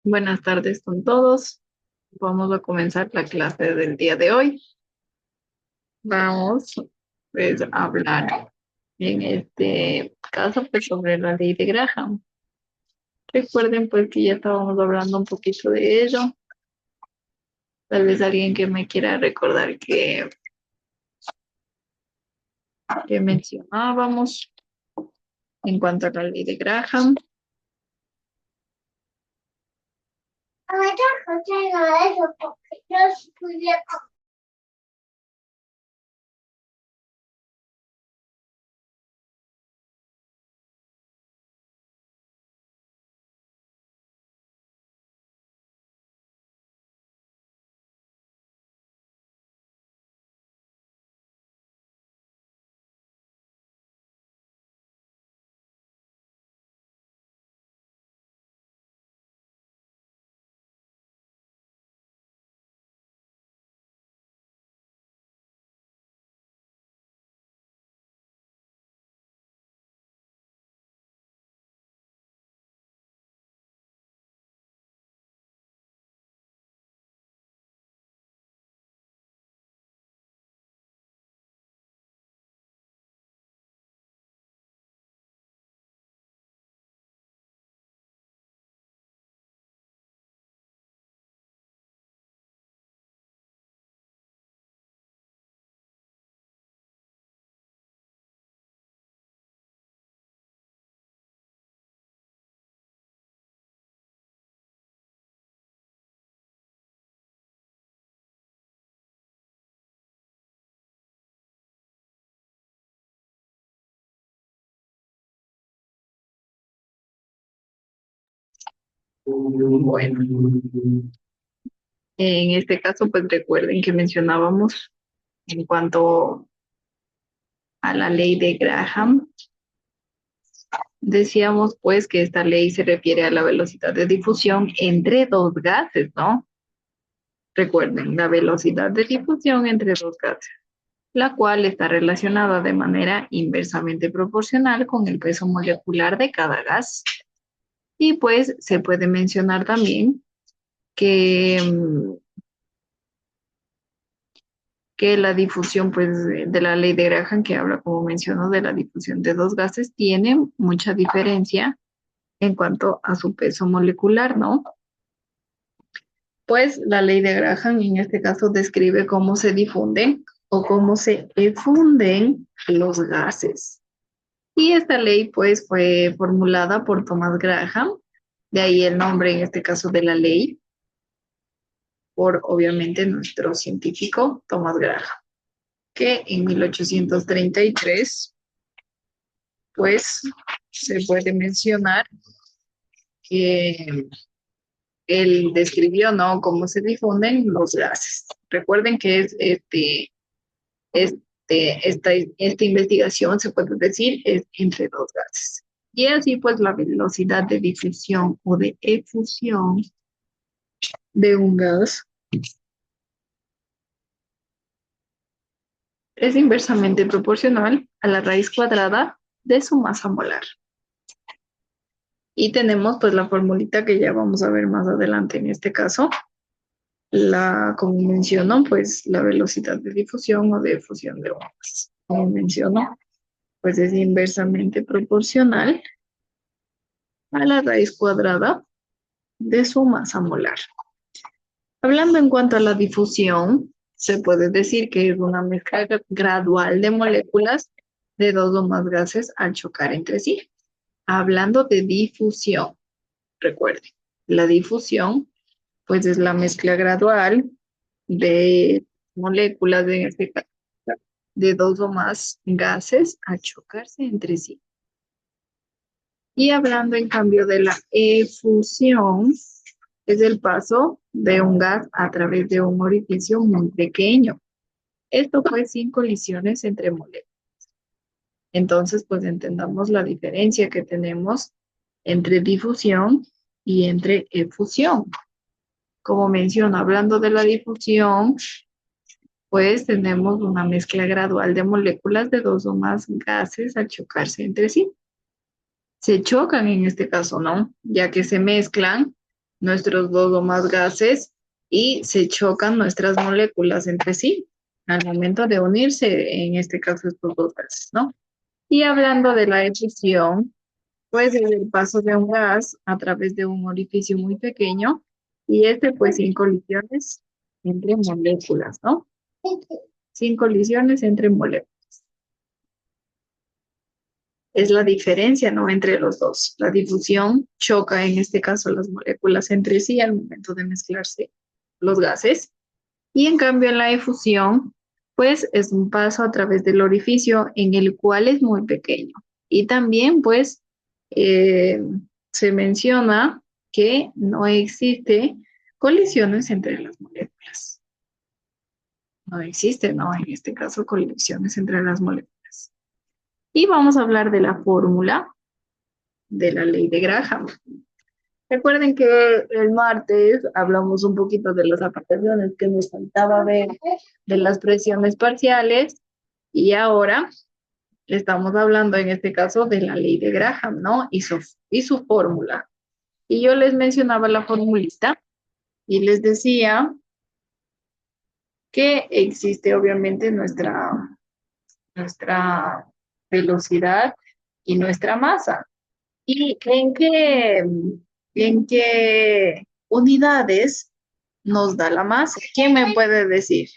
Buenas tardes con todos. Vamos a comenzar la clase del día de hoy. Vamos pues a hablar en este caso pues sobre la ley de Graham. Recuerden pues que ya estábamos hablando un poquito de ello. Tal vez alguien que me quiera recordar que mencionábamos en cuanto a la ley de Graham. Bueno, en este caso pues recuerden que mencionábamos en cuanto a la ley de Graham. Decíamos pues que esta ley se refiere a la velocidad de difusión entre dos gases, ¿no? Recuerden, la velocidad de difusión entre dos gases, la cual está relacionada de manera inversamente proporcional con el peso molecular de cada gas. Y pues se puede mencionar también que, que la difusión pues de la ley de Graham, que habla, como menciono, de la difusión de dos gases, tiene mucha diferencia en cuanto a su peso molecular, ¿no? Pues la ley de Graham en este caso describe cómo se difunden o cómo se efunden los gases. Y esta ley pues fue formulada por Thomas Graham, de ahí el nombre en este caso de la ley, por obviamente nuestro científico Thomas Graham, que en 1833 pues se puede mencionar que él describió, ¿no?, cómo se difunden los gases. Recuerden que esta investigación, se puede decir, es entre dos gases. Y así pues la velocidad de difusión o de efusión de un gas es inversamente proporcional a la raíz cuadrada de su masa molar. Y tenemos pues la formulita que ya vamos a ver más adelante en este caso. Como menciono, pues la velocidad de difusión o de efusión de un gas. Como menciono, pues es inversamente proporcional a la raíz cuadrada de su masa molar. Hablando en cuanto a la difusión, se puede decir que es una mezcla gradual de moléculas de dos o más gases al chocar entre sí. Hablando de difusión, recuerden, la difusión pues es la mezcla gradual de moléculas, en este caso, de dos o más gases a chocarse entre sí. Y hablando en cambio de la efusión, es el paso de un gas a través de un orificio muy pequeño. Esto fue sin colisiones entre moléculas. Entonces, pues entendamos la diferencia que tenemos entre difusión y entre efusión. Como menciono, hablando de la difusión, pues tenemos una mezcla gradual de moléculas de dos o más gases al chocarse entre sí. Se chocan en este caso, ¿no? Ya que se mezclan, nuestros dos o más gases y se chocan nuestras moléculas entre sí al momento de unirse, en este caso estos dos gases, ¿no? Y hablando de la efusión, pues es el paso de un gas a través de un orificio muy pequeño y este pues sin colisiones entre moléculas, ¿no? Sin colisiones entre moléculas. Es la diferencia, ¿no? Entre los dos. La difusión choca, en este caso, las moléculas entre sí al momento de mezclarse los gases. Y en cambio, en la efusión, pues es un paso a través del orificio en el cual es muy pequeño. Y también, pues, eh, se menciona que no existe colisiones entre las moléculas. No existe, ¿no? En este caso, colisiones entre las moléculas. Y vamos a hablar de la fórmula de la ley de Graham. Recuerden que el martes hablamos un poquito de las aplicaciones que nos faltaba ver de las presiones parciales y ahora estamos hablando en este caso de la ley de Graham, ¿no? Y su fórmula. Y yo les mencionaba la formulita y les decía que existe obviamente nuestra velocidad y nuestra masa. ¿Y en qué unidades nos da la masa? ¿Quién me puede decir?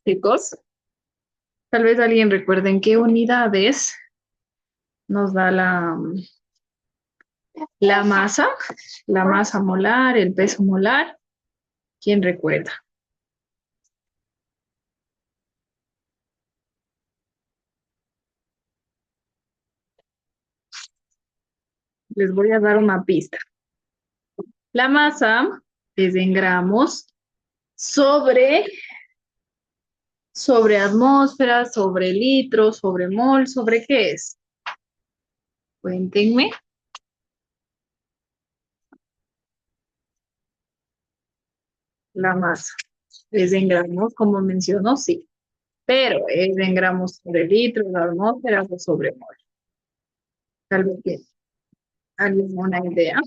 Chicos, tal vez alguien recuerde en qué unidades nos da la masa molar, el peso molar. ¿Quién recuerda? Les voy a dar una pista. La masa es en gramos sobre, sobre atmósfera, sobre litro, sobre mol, ¿sobre qué es? Cuéntenme. La masa es en gramos, como mencionó, sí, pero es en gramos sobre litro, la atmósfera o sobre mol. Tal vez que alguien una idea.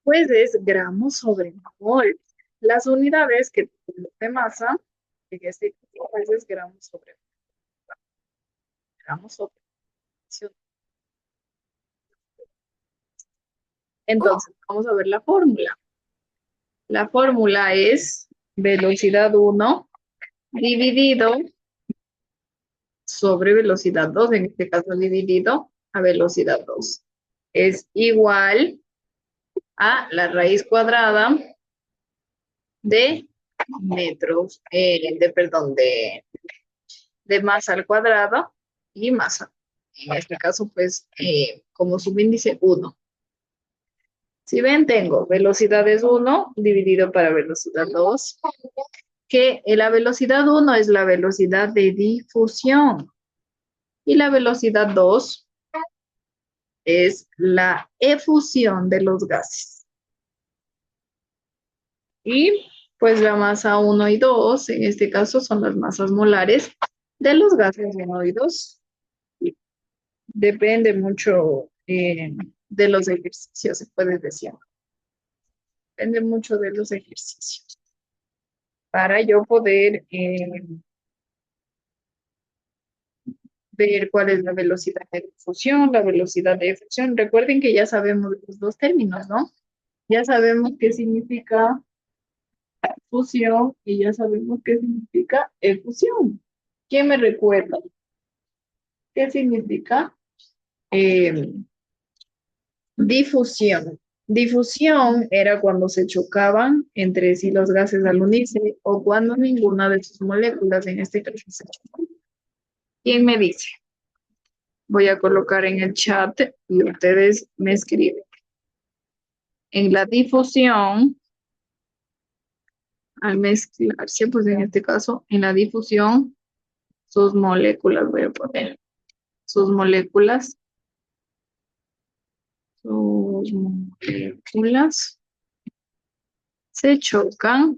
Pues es gramos sobre mol. Las unidades que tenemos de masa, en este caso, pues es gramos sobre mol. Entonces, vamos a ver la fórmula. La fórmula es velocidad 1 dividido sobre velocidad 2, en este caso dividido a velocidad 2. Es igual a la raíz cuadrada de metros, perdón, de masa al cuadrado y masa. En este caso, pues, como subíndice 1. Si ven, tengo velocidad es 1 dividido para velocidad 2, que la velocidad 1 es la velocidad de difusión y la velocidad 2 es la efusión de los gases. Y pues la masa 1 y 2, en este caso, son las masas molares de los gases 1 y 2. Depende mucho de los ejercicios, se puede decir. Depende mucho de los ejercicios. Para yo poder ver cuál es la velocidad de difusión, la velocidad de efusión. Recuerden que ya sabemos los dos términos, ¿no? Ya sabemos qué significa fusión y ya sabemos qué significa efusión. ¿Quién me recuerda qué significa eh, difusión? Difusión era cuando se chocaban entre sí los gases al unirse o cuando ninguna de sus moléculas, en este caso, se chocó. ¿Quién me dice? Voy a colocar en el chat y ustedes me escriben. En la difusión, al mezclarse, pues en este caso, en la difusión, sus moléculas, voy a poner, sus moléculas, sus moléculas se chocan,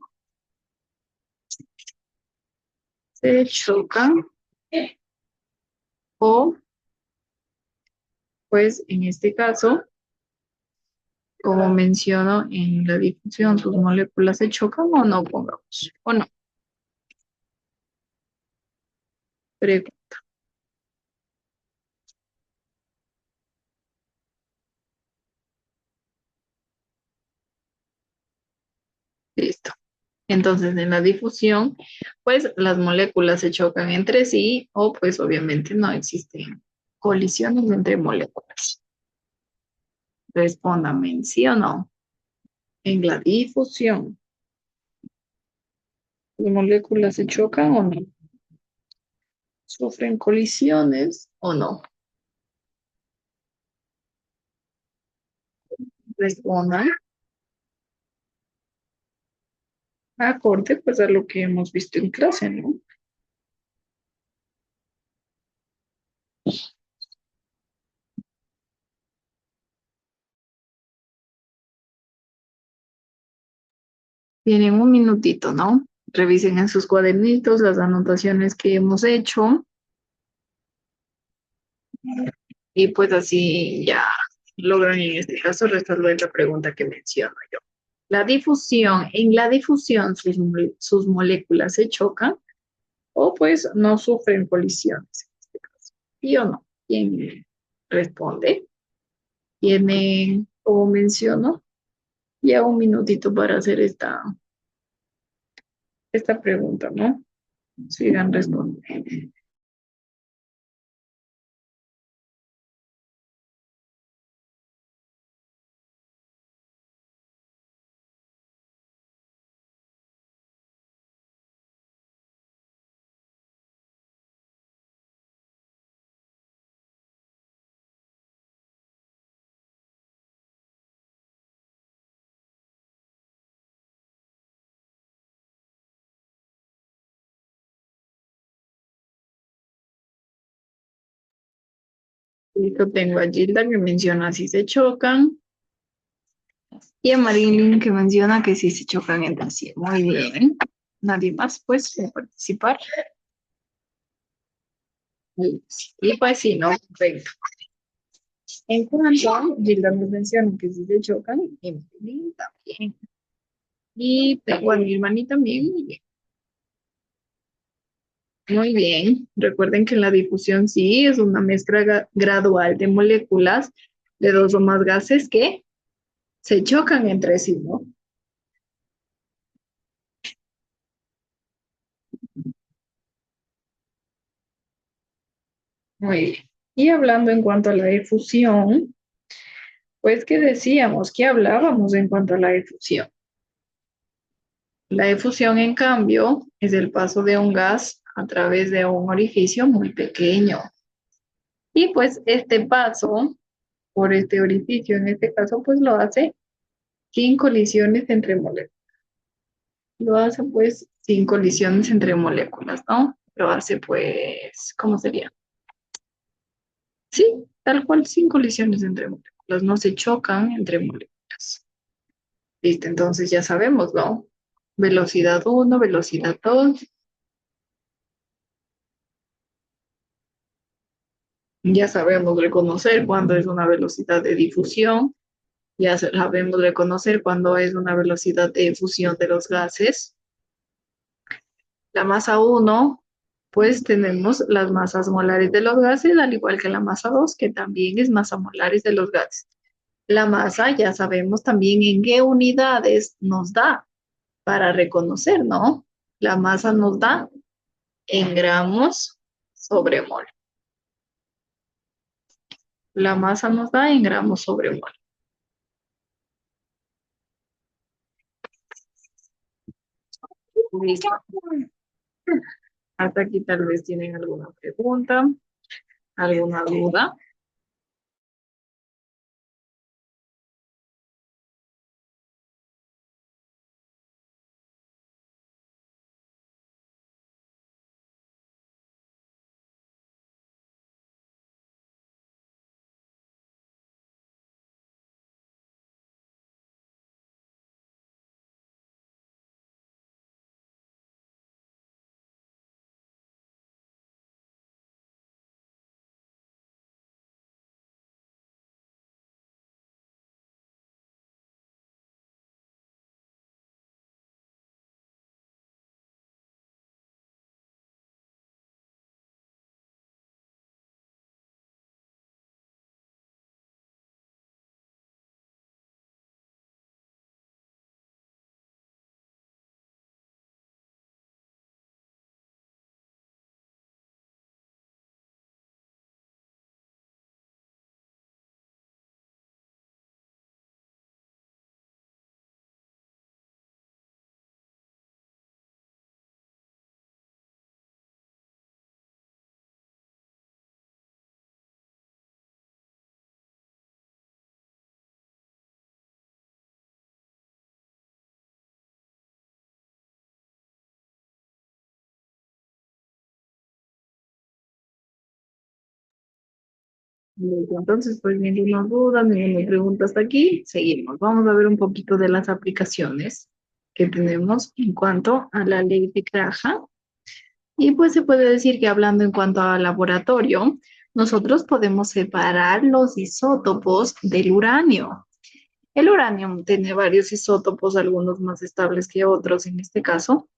se chocan, o, pues en este caso, como menciono en la difusión, sus moléculas se chocan o no, pongamos, o no. Pre- Listo. Entonces, en la difusión, pues las moléculas se chocan entre sí o pues obviamente no existen colisiones entre moléculas. Respóndame, ¿sí o no? En la difusión, ¿las moléculas se chocan o no? ¿Sufren colisiones o no? Respondan acorde pues a lo que hemos visto en clase, ¿no? Tienen un minutito, ¿no? Revisen en sus cuadernitos las anotaciones que hemos hecho y pues así ya logran en este caso resolver la pregunta que menciono yo. La difusión, en la difusión sus moléculas se chocan o pues no sufren colisiones en este caso. ¿Sí o no? ¿Quién responde? Tienen, como menciono, ya un minutito para hacer esta pregunta, ¿no? Sigan respondiendo. Listo, tengo a Gilda que menciona si se chocan y a Marilyn que menciona que si se chocan entre sí. Muy bien. Nadie más, pues, puede participar. Y pues sí, ¿no? Perfecto. En cuanto, Gilda nos menciona que si se chocan, Emily también. Y tengo a mi hermanita también. Muy bien. Muy bien. Recuerden que la difusión sí es una mezcla gradual de moléculas de dos o más gases que se chocan entre sí, ¿no? Muy bien. Y hablando en cuanto a la difusión, pues, ¿qué decíamos? ¿Qué hablábamos en cuanto a la difusión? La difusión, en cambio, es el paso de un gas a través de un orificio muy pequeño. Y pues este paso por este orificio, en este caso, pues lo hace sin colisiones entre moléculas. Lo hace pues sin colisiones entre moléculas, ¿no? Lo hace pues, ¿cómo sería? Sí, tal cual, sin colisiones entre moléculas. No se chocan entre moléculas. Listo, entonces ya sabemos, ¿no? Velocidad uno, velocidad 2. Ya sabemos reconocer cuándo es una velocidad de difusión. Ya sabemos reconocer cuándo es una velocidad de fusión de los gases. La masa uno, pues tenemos las masas molares de los gases, al igual que la masa 2, que también es masa molares de los gases. La masa ya sabemos también en qué unidades nos da para reconocer, ¿no? La masa nos da en gramos sobre mol. La masa nos da en gramos sobre mol. Listo. Hasta aquí tal vez tienen alguna pregunta, alguna duda. Listo. Entonces, pues ninguna duda, ninguna pregunta hasta aquí. Seguimos. Vamos a ver un poquito de las aplicaciones que tenemos en cuanto a la ley de Graham. Y pues se puede decir que hablando en cuanto al laboratorio, nosotros podemos separar los isótopos del uranio. El uranio tiene varios isótopos, algunos más estables que otros en este caso,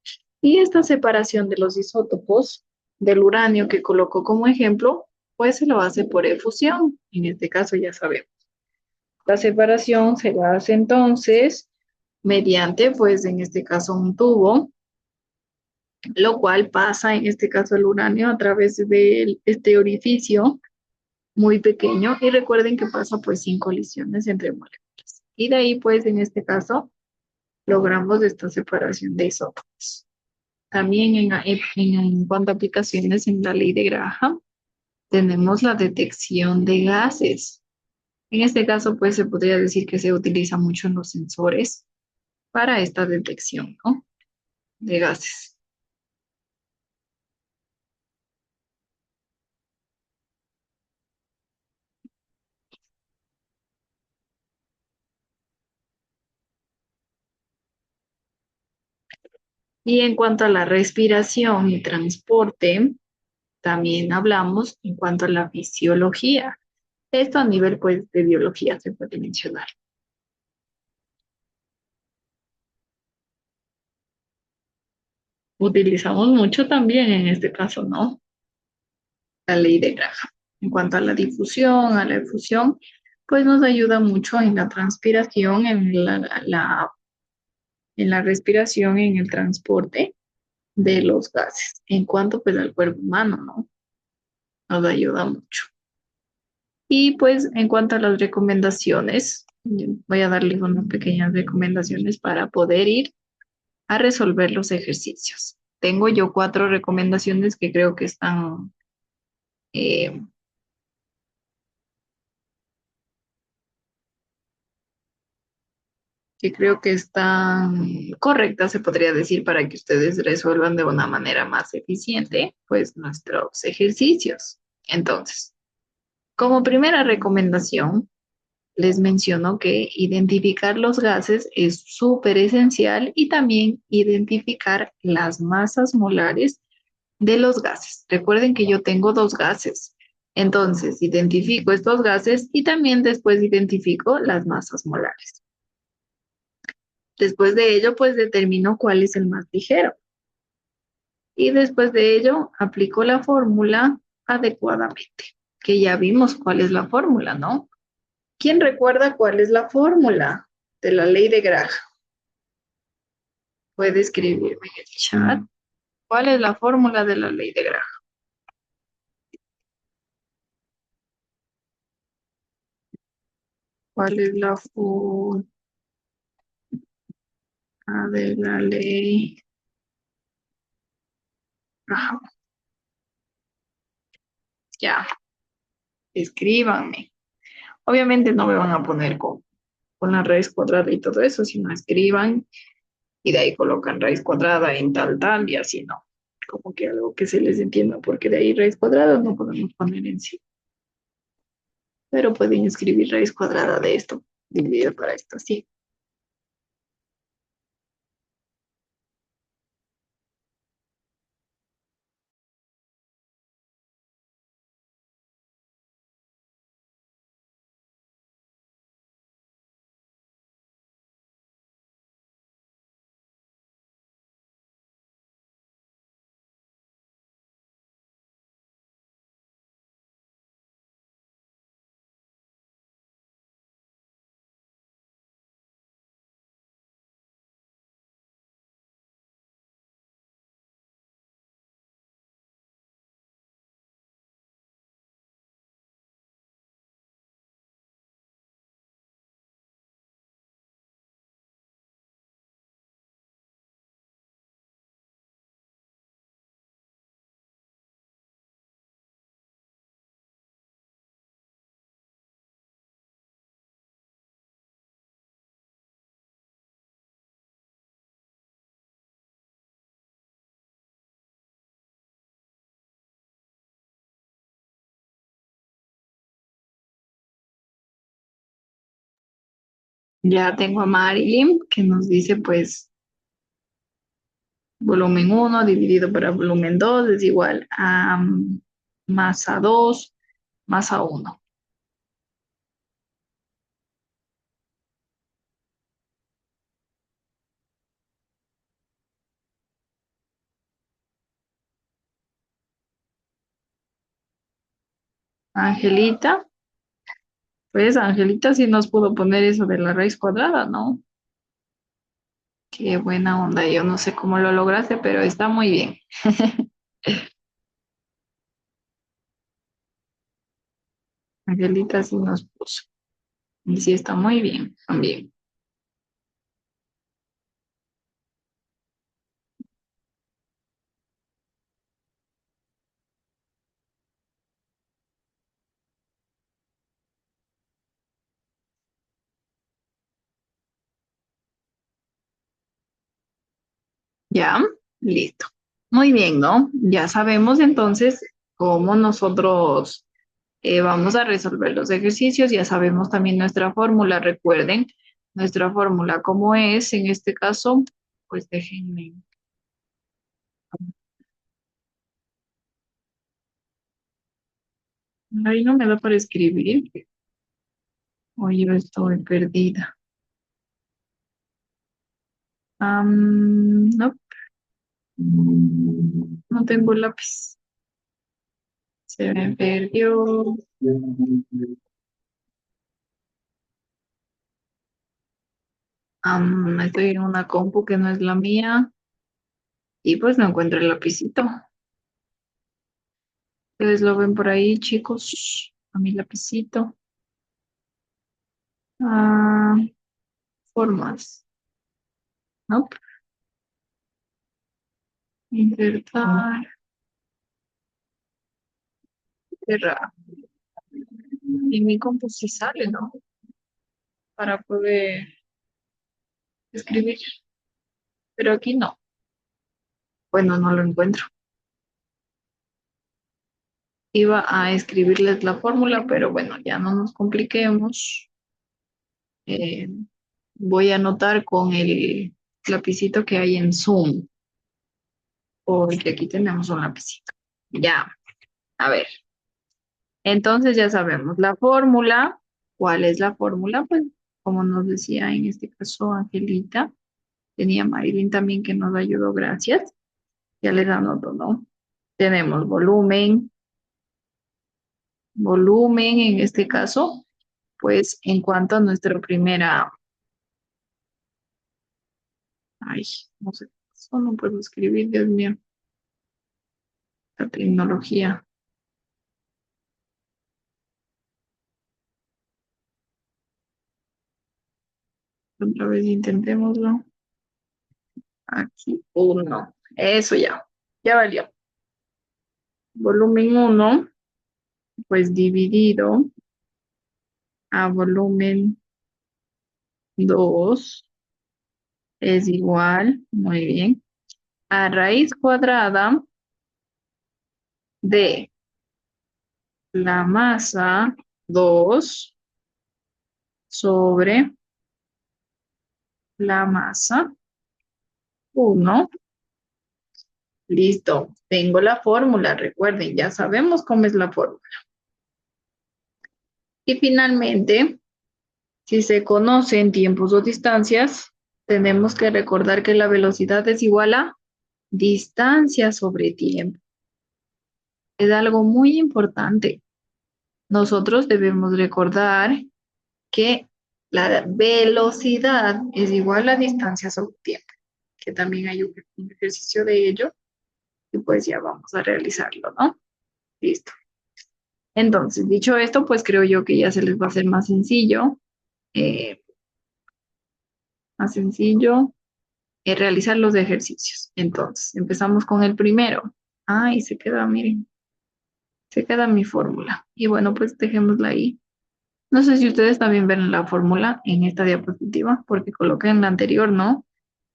y esta separación de los isótopos del uranio que colocó como ejemplo, pues se lo hace por efusión. En este caso ya sabemos. La separación se la hace entonces mediante, pues en este caso, un tubo, lo cual pasa en este caso el uranio a través de este orificio muy pequeño y recuerden que pasa pues sin colisiones entre moléculas. Y de ahí pues en este caso logramos esta separación de isótopos. También en cuanto a aplicaciones en la ley de Graham, tenemos la detección de gases. En este caso, pues se podría decir que se utiliza mucho en los sensores para esta detección, ¿no? De gases. Y en cuanto a la respiración y transporte, también hablamos en cuanto a la fisiología. Esto a nivel, pues, de biología se puede mencionar. Utilizamos mucho también en este caso, ¿no? La ley de Graham. En cuanto a la difusión, a la efusión, pues nos ayuda mucho en la transpiración, en la respiración, en el transporte de los gases. En cuanto pues al cuerpo humano, ¿no? Nos ayuda mucho. Y pues en cuanto a las recomendaciones, voy a darles unas pequeñas recomendaciones para poder ir a resolver los ejercicios. Tengo yo cuatro recomendaciones eh, que creo que están correctas, se podría decir, para que ustedes resuelvan de una manera más eficiente, pues nuestros ejercicios. Entonces, como primera recomendación, les menciono que identificar los gases es súper esencial y también identificar las masas molares de los gases. Recuerden que yo tengo dos gases. Entonces, identifico estos gases y también después identifico las masas molares. Después de ello, pues determino cuál es el más ligero. Y después de ello, aplico la fórmula adecuadamente, que ya vimos cuál es la fórmula, ¿no? ¿Quién recuerda cuál es la fórmula de la ley de Graham? Puede escribirme en el chat. ¿Cuál es la fórmula de la ley de Graham? ¿Cuál es la fórmula de la ley Graham? Ya, escríbanme. Obviamente no me van a poner con la raíz cuadrada y todo eso, sino escriban y de ahí colocan raíz cuadrada en tal, tal y así, ¿no? Como que algo que se les entienda, porque de ahí raíz cuadrada no podemos poner en sí, pero pueden escribir raíz cuadrada de esto, dividido para esto, sí. Ya tengo a Marilyn que nos dice pues volumen uno dividido por volumen 2 es igual a masa 2 masa uno. Angelita, pues Angelita sí nos pudo poner eso de la raíz cuadrada, ¿no? Qué buena onda, yo no sé cómo lo lograste, pero está muy bien. Angelita sí nos puso. Y sí está muy bien también. Ya, listo. Muy bien, ¿no? Ya sabemos entonces cómo nosotros vamos a resolver los ejercicios. Ya sabemos también nuestra fórmula. Recuerden nuestra fórmula, ¿cómo es en este caso? Pues déjenme. Ahí no me da para escribir. O yo estoy perdida. No, no tengo lápiz. Se me perdió. Estoy en una compu que no es la mía y pues no encuentro el lapicito. Ustedes lo ven por ahí, chicos. A mi lapicito. Ah, formas. Nope. Insertar. Cerrar. Y mi compu sí sale, ¿no? Para poder escribir. Pero aquí no. Bueno, no lo encuentro. Iba a escribirles la fórmula, pero bueno, ya no nos compliquemos. Eh, voy a anotar con el lapicito que hay en Zoom, porque aquí tenemos un lapicito. Ya, a ver. Entonces ya sabemos la fórmula. ¿Cuál es la fórmula? Pues como nos decía en este caso Angelita, tenía Marilyn también que nos ayudó, gracias. Ya les anoto, ¿no? Tenemos volumen en este caso, pues en cuanto a nuestra primera, ay, no sé, eso no puedo escribir, Dios mío, la tecnología. Otra vez intentémoslo. Aquí, uno. Eso ya, ya valió. Volumen uno, pues dividido a volumen 2 es igual, muy bien, a raíz cuadrada de la masa 2 sobre la masa uno. Listo, tengo la fórmula, recuerden, ya sabemos cómo es la fórmula. Y finalmente, si se conocen tiempos o distancias, tenemos que recordar que la velocidad es igual a distancia sobre tiempo. Es algo muy importante. Nosotros debemos recordar que la velocidad es igual a distancia sobre tiempo, que también hay un ejercicio de ello y pues ya vamos a realizarlo, ¿no? Listo. Entonces, dicho esto, pues creo yo que ya se les va a hacer eh, más sencillo realizar los ejercicios. Entonces, empezamos con el primero. Ay, se queda, miren, se queda mi fórmula. Y bueno, pues dejémosla ahí. No sé si ustedes también ven la fórmula en esta diapositiva, porque coloqué en la anterior, ¿no?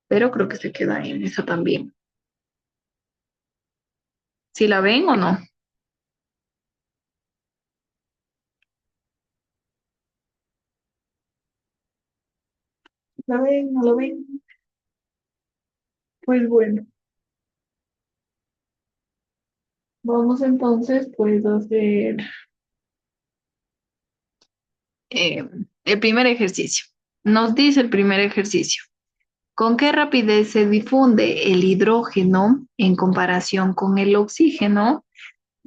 Pero creo que se queda en esa también. ¿Si la ven o no? ¿La ven? ¿No la ven? Pues bueno, vamos entonces pues a hacer eh, el primer ejercicio. Nos dice el primer ejercicio. ¿Con qué rapidez se difunde el hidrógeno en comparación con el oxígeno?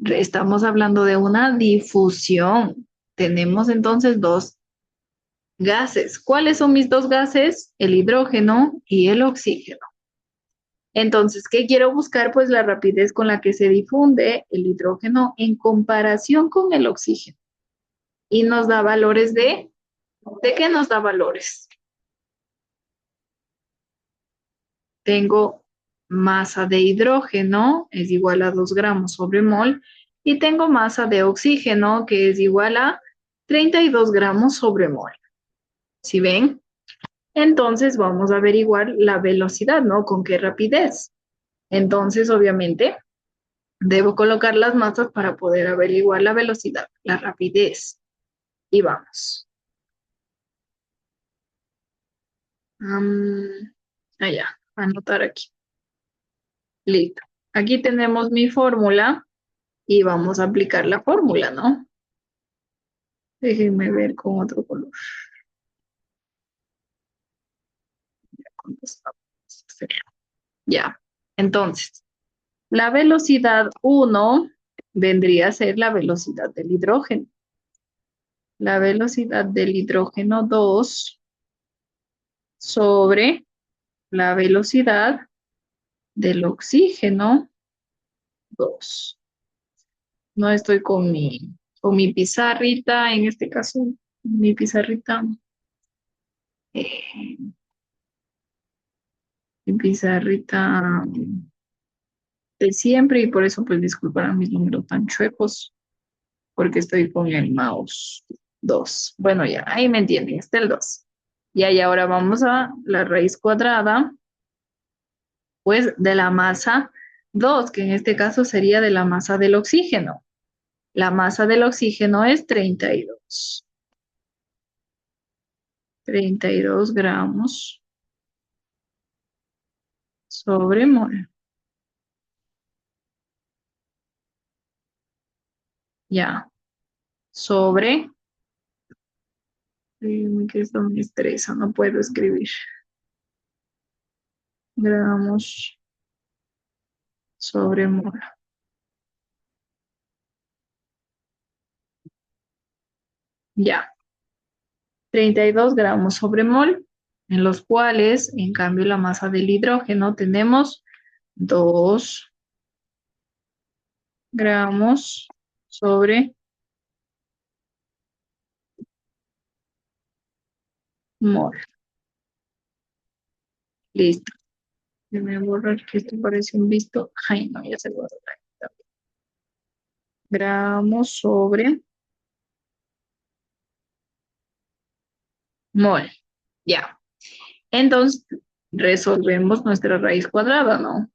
Estamos hablando de una difusión. Tenemos entonces dos gases. ¿Cuáles son mis dos gases? El hidrógeno y el oxígeno. Entonces, ¿qué quiero buscar? Pues la rapidez con la que se difunde el hidrógeno en comparación con el oxígeno. Y nos da valores ¿de qué nos da valores? Tengo masa de hidrógeno, es igual a 2 gramos sobre mol, y tengo masa de oxígeno, que es igual a 32 gramos sobre mol. ¿Sí ven? Entonces vamos a averiguar la velocidad, ¿no? ¿Con qué rapidez? Entonces, obviamente, debo colocar las masas para poder averiguar la velocidad, la rapidez. Y vamos. Allá, anotar aquí. Listo. Aquí tenemos mi fórmula y vamos a aplicar la fórmula, ¿no? Déjenme ver con otro color. Con los zapatos. Ya. Entonces, la velocidad uno vendría a ser la velocidad del hidrógeno. La velocidad del hidrógeno 2 sobre la velocidad del oxígeno 2. No estoy con mi pizarrita, en este caso, mi pizarrita, eh, mi pizarrita de siempre y por eso pues disculparán mis números tan chuecos porque estoy con el mouse 2. Bueno, ya, ahí me entienden, está el 2. Ya, y ahora vamos a la raíz cuadrada, pues de la masa 2, que en este caso sería de la masa del oxígeno. La masa del oxígeno es 32. 32 gramos sobre mol. Ya, sobre, que esto me estresa, no puedo escribir. Gramos sobre mol. Ya, 32 gramos sobre mol, en los cuales, en cambio, la masa del hidrógeno tenemos 2 gramos sobre mol. Listo. Voy a borrar que esto parece un visto. Ay, no, ya se borró. Gramos sobre mol. Ya. Entonces, resolvemos nuestra raíz cuadrada, ¿no?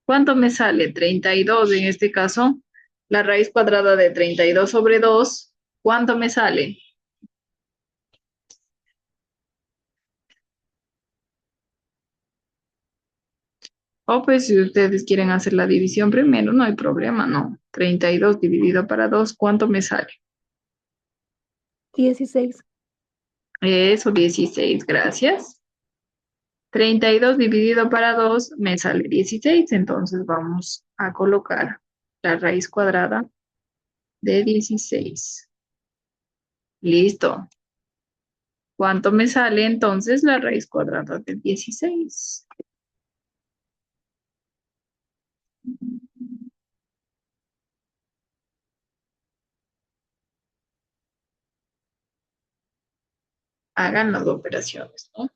¿Cuánto me sale? 32 en este caso. La raíz cuadrada de 32 sobre 2. ¿Cuánto me sale? O pues si ustedes quieren hacer la división primero, no hay problema, no. 32 dividido para 2, ¿cuánto me sale? 16. Eso, 16, gracias. 32 dividido para 2 me sale 16, entonces vamos a colocar la raíz cuadrada de 16. Listo. ¿Cuánto me sale entonces la raíz cuadrada de 16? Hagan las operaciones, ¿no?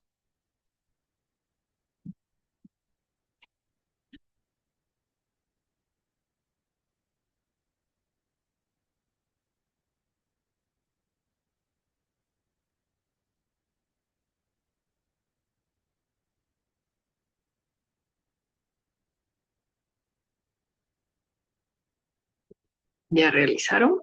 ¿Ya realizaron?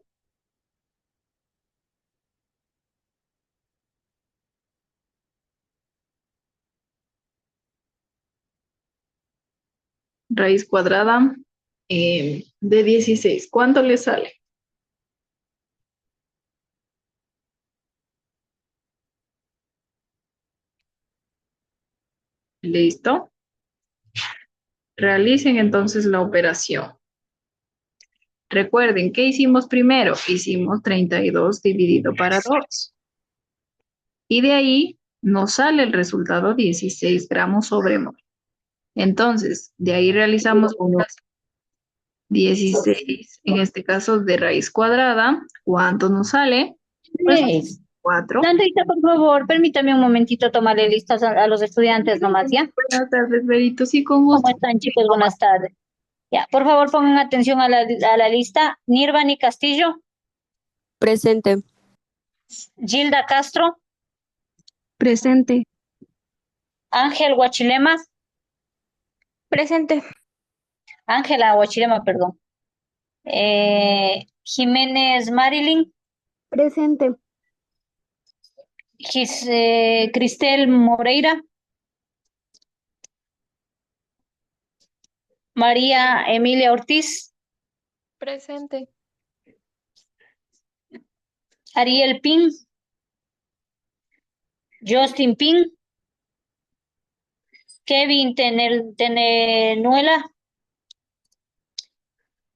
Raíz cuadrada de 16. ¿Cuánto le sale? ¿Listo? Realicen entonces la operación. Recuerden, ¿qué hicimos primero? Hicimos 32 dividido para 2. Y de ahí nos sale el resultado 16 gramos sobre mol. Entonces, de ahí realizamos 16, en este caso de raíz cuadrada. ¿Cuánto nos sale? Pues Yes. 4. Sandrita, por favor, permítame un momentito tomarle listas a los estudiantes nomás, ¿ya? Buenas tardes, Berito. Sí, con ¿Cómo gusto. están, chicos? Buenas tardes. Ya, por favor, pongan atención a la lista. Nirvani Castillo, Presente. Gilda Castro, Presente. Ángel Huachilema, Presente. Ángela Huachilema, perdón. Jiménez Marilyn, Presente. Cristel Moreira, María Emilia Ortiz, Presente. Ariel Pin, Justin Pin, Kevin Tenenuela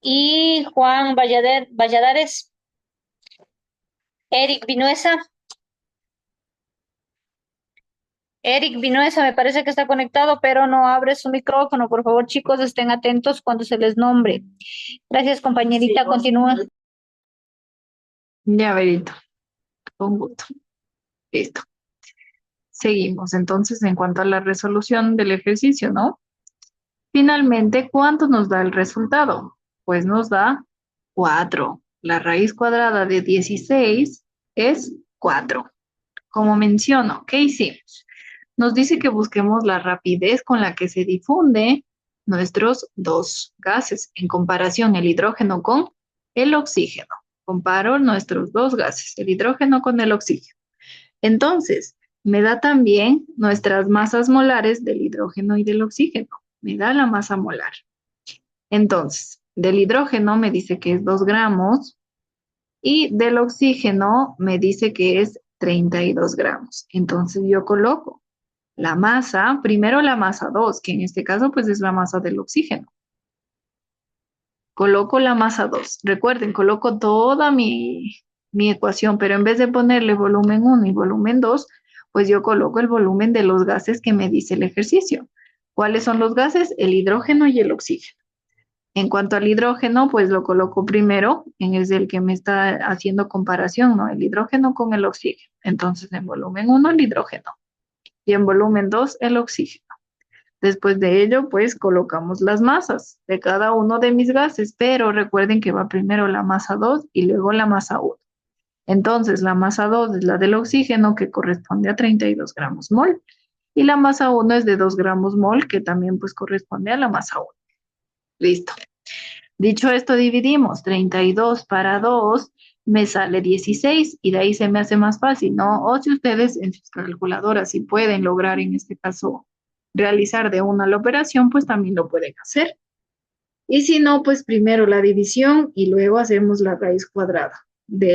y Juan Valladares. Eric Vinuesa. Eric Vinuesa me parece que está conectado, pero no abre su micrófono. Por favor, chicos, estén atentos cuando se les nombre. Gracias, compañerita. Continúa. Ya, Verito, con gusto. Listo. Seguimos. Entonces, en cuanto a la resolución del ejercicio, ¿no? Finalmente, ¿cuánto nos da el resultado? Pues nos da 4. La raíz cuadrada de 16 es 4. Como menciono, ¿qué hicimos? Nos dice que busquemos la rapidez con la que se difunde nuestros dos gases en comparación el hidrógeno con el oxígeno. Comparo nuestros dos gases, el hidrógeno con el oxígeno. Entonces, me da también nuestras masas molares del hidrógeno y del oxígeno. Me da la masa molar. Entonces, del hidrógeno me dice que es 2 gramos y del oxígeno me dice que es 32 gramos. Entonces, yo coloco la masa, primero la masa 2, que en este caso pues es la masa del oxígeno. Coloco la masa 2. Recuerden, coloco toda mi ecuación, pero en vez de ponerle volumen 1 y volumen 2, pues yo coloco el volumen de los gases que me dice el ejercicio. ¿Cuáles son los gases? El hidrógeno y el oxígeno. En cuanto al hidrógeno, pues lo coloco primero, es el que me está haciendo comparación, ¿no? El hidrógeno con el oxígeno. Entonces, en volumen 1, el hidrógeno. Y en volumen 2, el oxígeno. Después de ello, pues colocamos las masas de cada uno de mis gases, pero recuerden que va primero la masa 2 y luego la masa 1. Entonces, la masa 2 es la del oxígeno, que corresponde a 32 gramos mol, y la masa 1 es de 2 gramos mol, que también pues corresponde a la masa 1. Listo. Dicho esto, dividimos 32 para 2, me sale 16 y de ahí se me hace más fácil, ¿no? O si ustedes en sus calculadoras, si pueden lograr en este caso realizar de una la operación, pues también lo pueden hacer. Y si no, pues primero la división y luego hacemos la raíz cuadrada de